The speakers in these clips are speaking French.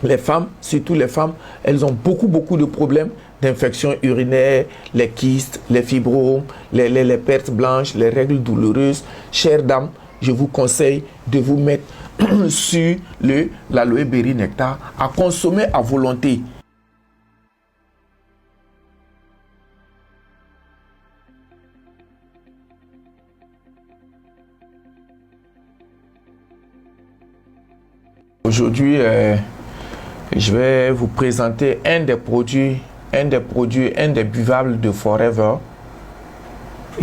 les femmes, surtout les femmes, elles ont beaucoup de problèmes d'infections urinaires, les kystes, les fibromes, les pertes blanches, les règles douloureuses. Chères dames, je vous conseille de vous mettre sur l'aloe berry nectar à consommer à volonté. Aujourd'hui, je vais vous présenter un des buvables de Forever,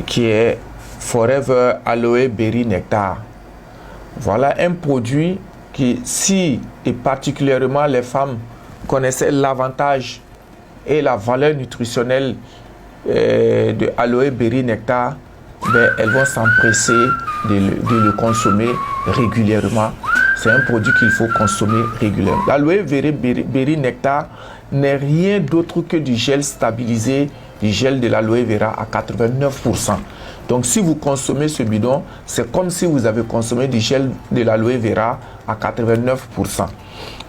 qui est Forever Aloe Berry Nectar. Voilà un produit qui, si et particulièrement les femmes connaissaient l'avantage et la valeur nutritionnelle de Aloe Berry Nectar, ben, elles vont s'empresser de le consommer régulièrement. C'est un produit qu'il faut consommer régulièrement. L'aloe berry nectar n'est rien d'autre que du gel stabilisé, du gel de l'aloe vera à 89%. Donc si vous consommez ce bidon, c'est comme si vous avez consommé du gel de l'aloe vera à 89%.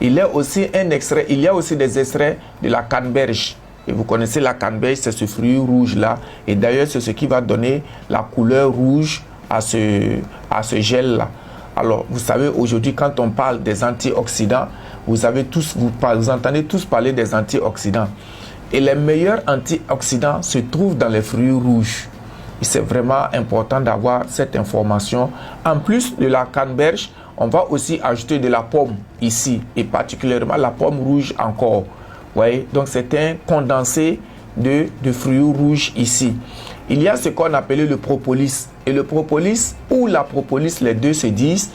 Il y a aussi des extraits de la canneberge. Et vous connaissez la canneberge, c'est ce fruit rouge là. Et d'ailleurs, c'est ce qui va donner la couleur rouge à ce gel là. Alors, vous savez, aujourd'hui, quand on parle des antioxydants, vous entendez tous parler des antioxydants. Et les meilleurs antioxydants se trouvent dans les fruits rouges. Et c'est vraiment important d'avoir cette information. En plus de la canneberge, on va aussi ajouter de la pomme ici, et particulièrement la pomme rouge encore. Vous voyez? Donc, c'est un condensé de fruits rouges ici. Il y a ce qu'on appelait le propolis. Et le propolis ou la propolis, les deux se disent,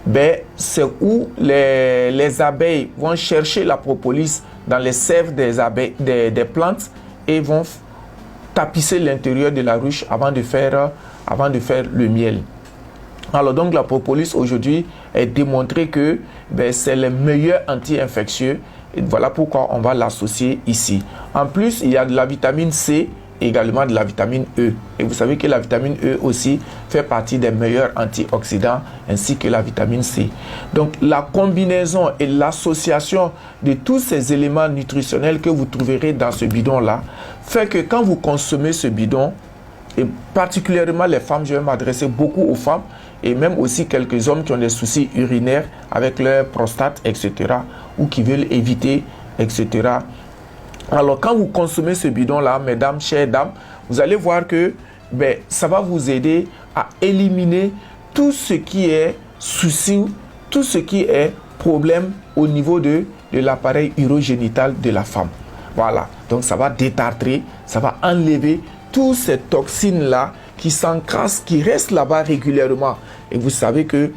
ben, c'est où les abeilles vont chercher la propolis dans les sèves des plantes et vont tapisser l'intérieur de la ruche avant de faire le miel. Alors donc la propolis aujourd'hui est démontré que ben, c'est le meilleur anti-infectieux. Et voilà pourquoi on va l'associer ici. En plus, il y a de la vitamine C, également de la vitamine E. Et vous savez que la vitamine E aussi fait partie des meilleurs antioxydants, ainsi que la vitamine C. Donc la combinaison et l'association de tous ces éléments nutritionnels que vous trouverez dans ce bidon-là fait que quand vous consommez ce bidon, et particulièrement les femmes, je vais m'adresser beaucoup aux femmes, et même aussi quelques hommes qui ont des soucis urinaires avec leur prostate, etc., ou qui veulent éviter, etc. Alors, quand vous consommez ce bidon-là, mesdames, chères dames, vous allez voir que ben, ça va vous aider à éliminer tout ce qui est souci, tout ce qui est problème au niveau de l'appareil urogénital de la femme. Voilà, donc ça va détartrer, ça va enlever toutes ces toxines-là qui s'encrassent, qui restent là-bas régulièrement. Et vous savez que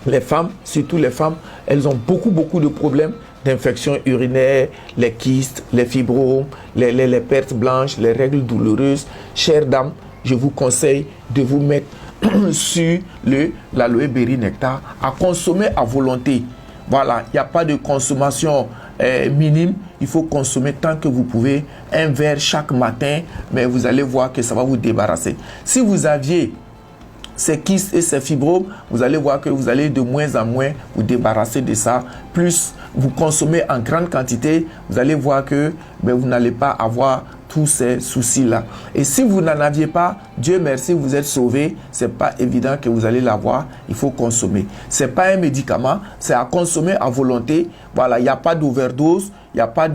les femmes, surtout les femmes, elles ont beaucoup de problèmes d'infections urinaires, les kystes, les fibromes, les pertes blanches, les règles douloureuses. Chères dames, je vous conseille de vous mettre sur l'aloe berry nectar à consommer à volonté. Voilà, il n'y a pas de consommation minime. Il faut consommer tant que vous pouvez, un verre chaque matin, mais vous allez voir que ça va vous débarrasser. Si vous aviez ces kystes et ces fibromes, vous allez voir que vous allez de moins en moins vous débarrasser de ça. Plus vous consommez en grande quantité, vous allez voir que ben, vous n'allez pas avoir tous ces soucis-là. Et si vous n'en aviez pas, Dieu merci, vous êtes sauvé. C'est pas évident que vous allez l'avoir. Il faut consommer. C'est pas un médicament, c'est à consommer à volonté. Voilà, il n'y a pas d'overdose, il n'y a pas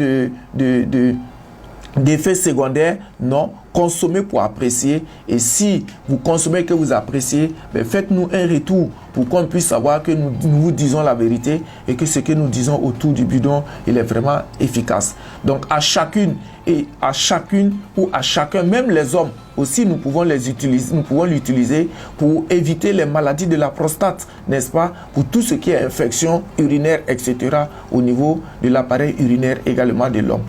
d'effets secondaires. Non, consommez pour apprécier. Et si vous consommez que vous appréciez, ben faites-nous un retour pour qu'on puisse savoir que nous vous disons la vérité et que ce que nous disons autour du bidon, il est vraiment efficace. Donc à chacune ou à chacun, même les hommes aussi, nous pouvons l'utiliser pour éviter les maladies de la prostate, n'est-ce pas? Pour tout ce qui est infection urinaire, etc. au niveau de l'appareil urinaire également de l'homme.